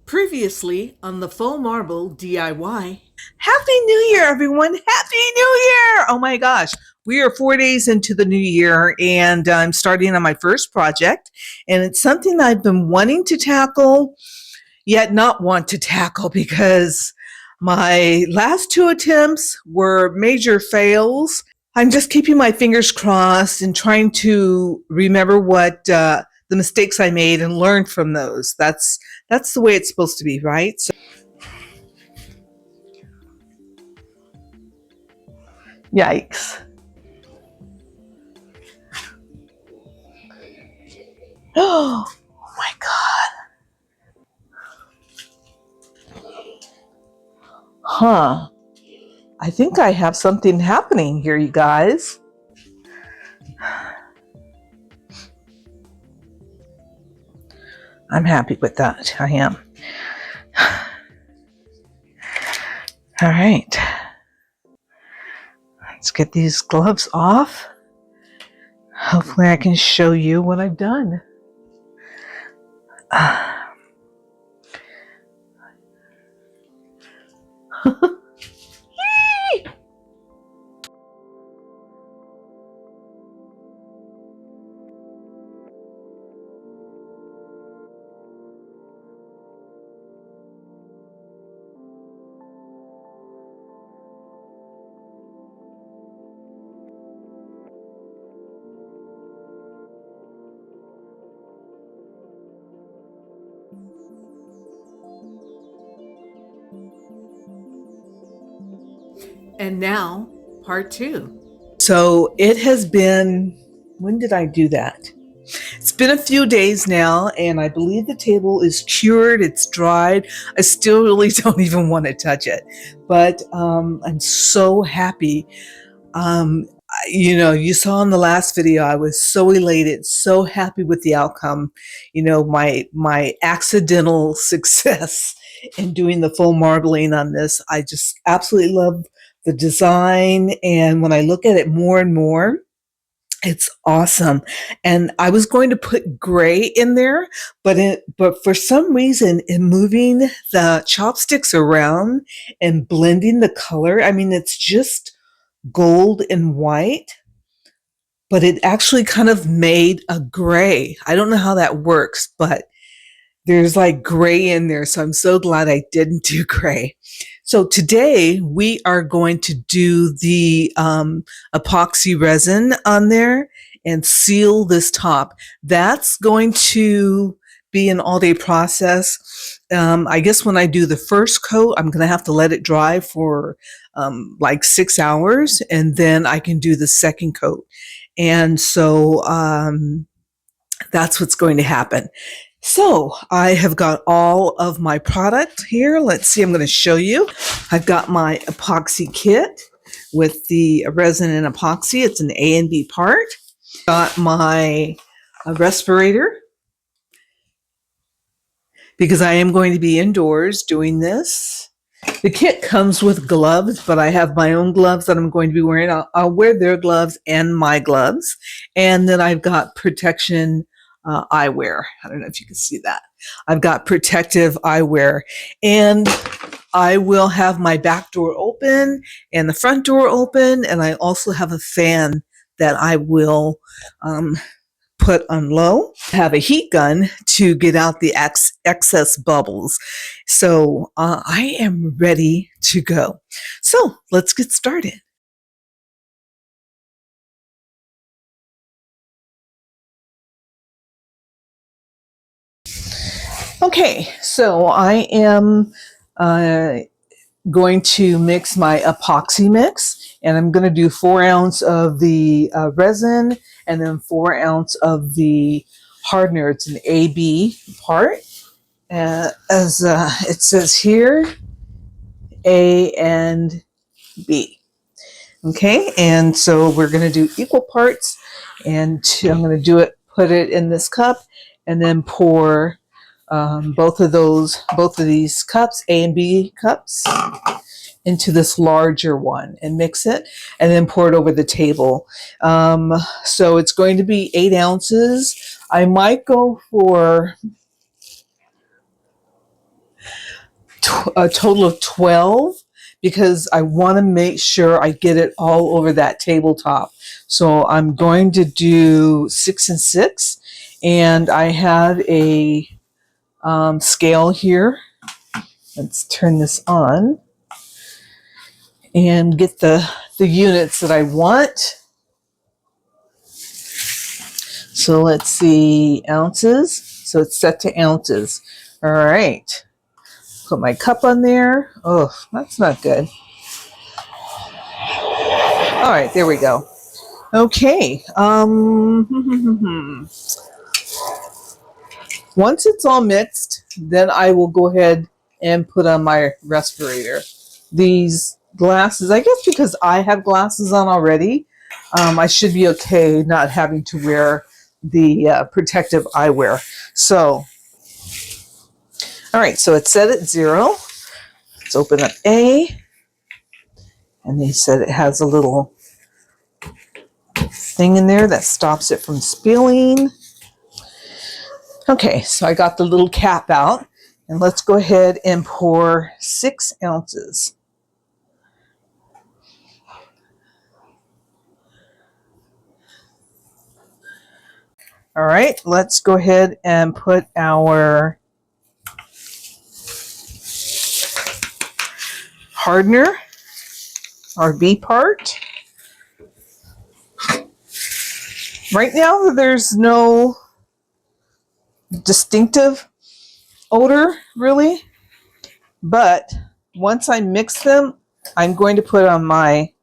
Previously on the faux marble DIY. Happy New Year, everyone. Happy New Year. Oh my gosh. We are 4 days into the new year, and I'm starting on my first project. And it's something I've been wanting to tackle, yet not want to tackle because my last two attempts were major fails. I'm just keeping my fingers crossed and trying to remember what the mistakes I made and learn from those. That's the way it's supposed to be, right? So, yikes. Oh my God. Huh. I think I have something happening here, you guys. I'm happy with that. I am. All right. Let's get these gloves off. Hopefully I can show you what I've done. And now, part two. So it has been, when did I do that? It's been a few days now, and I believe the table is cured, it's dried. I still really don't even want to touch it, but I'm so happy. You saw in the last video, I was so elated, so happy with the outcome. My accidental success in doing the full marbling on this. I just absolutely love the design, and when I look at it more and more, it's awesome. And I was going to put gray in there, but for some reason, in moving the chopsticks around and blending the color, I mean, it's just gold and white, but it actually kind of made a gray. I don't know how that works, but there's like gray in there. So I'm so glad I didn't do gray. So today we are going to do the epoxy resin on there and seal this top. That's going to be an all-day process. I guess when I do the first coat, I'm going to have to let it dry for like 6 hours, and then I can do the second coat. And so that's what's going to happen. So I have got all of my product here. Let's see, I'm going to show you. I've got my epoxy kit with the resin and epoxy. It's an A and B part. Got my respirator because I am going to be indoors doing this. The kit comes with gloves, but I have my own gloves that I'm going to be wearing. I'll wear their gloves and my gloves. And then I've got protection eyewear. I don't know if you can see that. I've got protective eyewear. And I will have my back door open and the front door open. And I also have a fan that I will put on low. Have a heat gun to get out the excess bubbles. So I am ready to go. So let's get started. Okay, so I am going to mix my epoxy mix, and I'm going to do 4 ounces of the resin and then 4 ounces of the hardener. It's an AB part. As it says here, A and B. Okay, and so we're going to do equal parts, and I'm going to do it, put it in this cup, and then pour both of these cups, A and B cups, into this larger one and mix it, and then pour it over the table. So it's going to be 8 ounces. I might go for a total of 12 because I want to make sure I get it all over that tabletop. So I'm going to do 6 and 6, and I have a scale here. Let's turn this on and get the units that I want. So let's see, ounces. So it's set to ounces. All right. Put my cup on there. Oh, that's not good. All right, there we go. Okay. Once it's all mixed, then I will go ahead and put on my respirator. These glasses, I guess because I have glasses on already, I should be okay not having to wear the protective eyewear. So, all right, so it's set at 0. Let's open up A. And they said it has a little thing in there that stops it from spilling. Okay, so I got the little cap out. And let's go ahead and pour 6 ounces. All right, let's go ahead and put our hardener, our B part. Right now, there's no distinctive odor, really. But once I mix them, I'm going to put on my,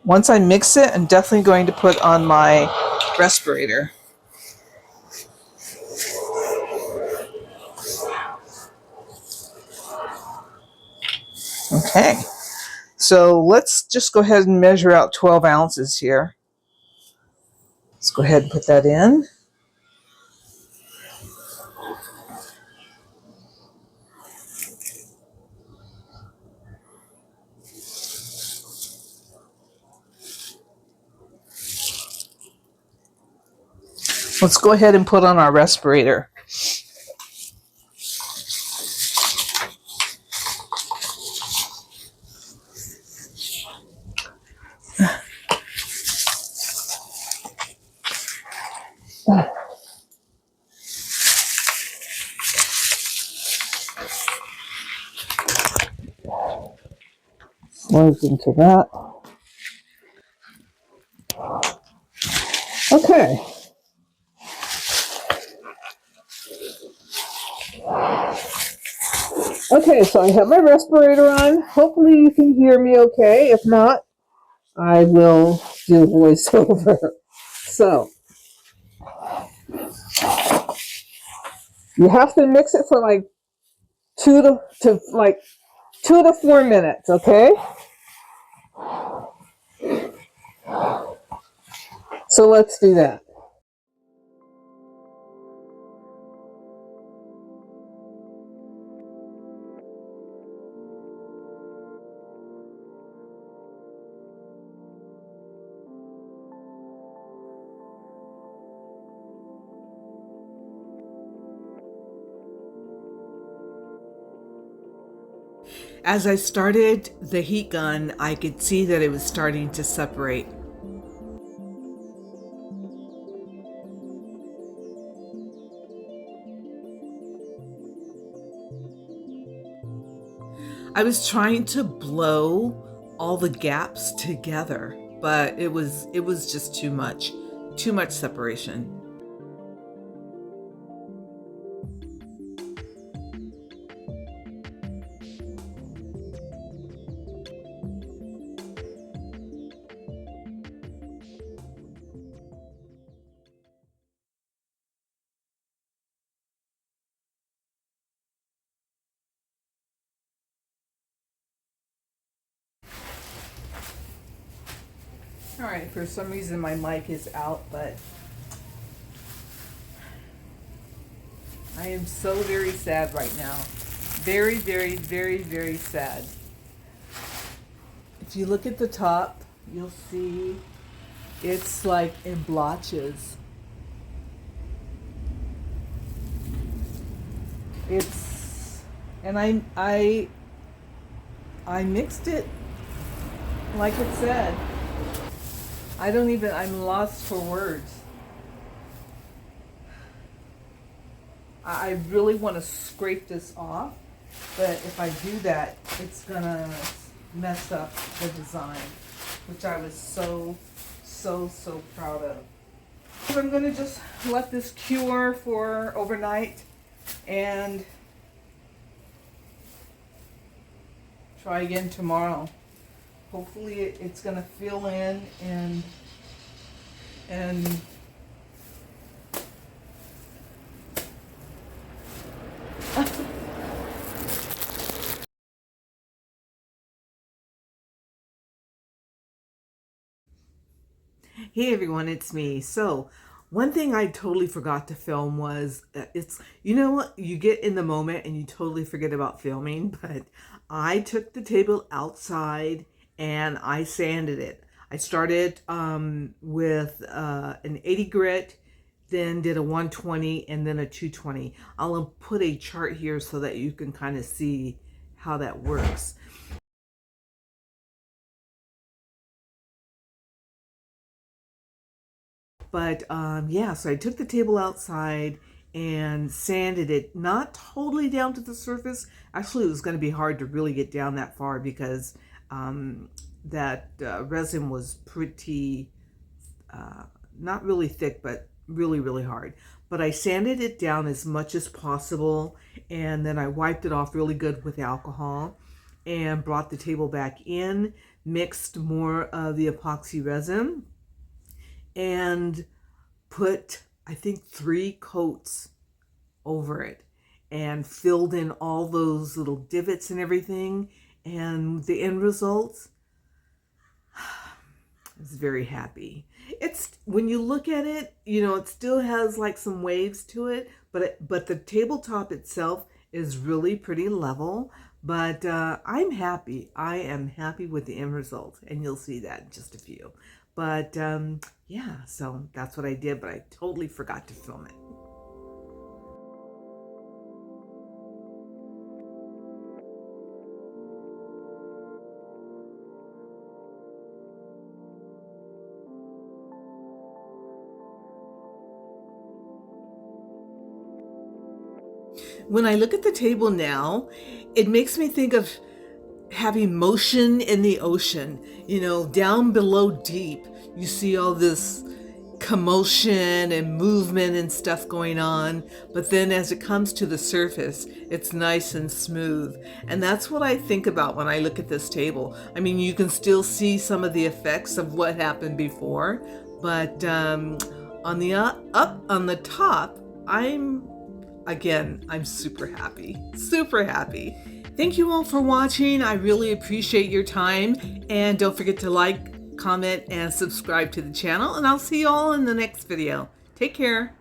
once I mix it, I'm definitely going to put on my respirator. Okay, so let's just go ahead and measure out 12 ounces here. Let's go ahead and put that in. Let's go ahead and put on our respirator. Slows into that. Okay. Okay, so I have my respirator on. Hopefully you can hear me okay. If not, I will do voiceover. So, you have to mix it for like 2 to 4 minutes, okay? So let's do that. As I started the heat gun, I could see that it was starting to separate. I was trying to blow all the gaps together, but it was just too much separation. All right, for some reason my mic is out, but I am so very sad right now. Very, very, very, very sad. If you look at the top, you'll see it's like in blotches. It's And I mixed it like it said. I'm lost for words. I really want to scrape this off, but if I do that, it's gonna mess up the design, which I was so proud of. So I'm gonna just let this cure for overnight and try again tomorrow. Hopefully it's gonna fill in and Hey everyone, it's me. So, one thing I totally forgot to film was it's you know what, you get in the moment and you totally forget about filming, but I took the table outside and I sanded it. I started with an 80 grit, then did a 120 and then a 220. I'll put a chart here so that you can kind of see how that works. But yeah, so I took the table outside and sanded it, not totally down to the surface. Actually, it was going to be hard to really get down that far because that resin was pretty, not really thick, but really hard. But I sanded it down as much as possible, and then I wiped it off really good with alcohol and brought the table back in, mixed more of the epoxy resin, and put, I think, 3 coats over it and filled in all those little divots and everything. And the end result, I was very happy. It's, when you look at it, you know, it still has like some waves to it, but the tabletop itself is really pretty level. But I'm happy. I am happy with the end result, and you'll see that in just a few. But yeah, so that's what I did, but I totally forgot to film it. When I look at the table now, it makes me think of having motion in the ocean. You know, down below deep, you see all this commotion and movement and stuff going on, but then as it comes to the surface, it's nice and smooth. And that's what I think about when I look at this table. I mean, you can still see some of the effects of what happened before, but on the up on the top, I'm super happy. Super happy. Thank you all for watching. I really appreciate your time. And don't forget to like, comment, and subscribe to the channel. And I'll see you all in the next video. Take care.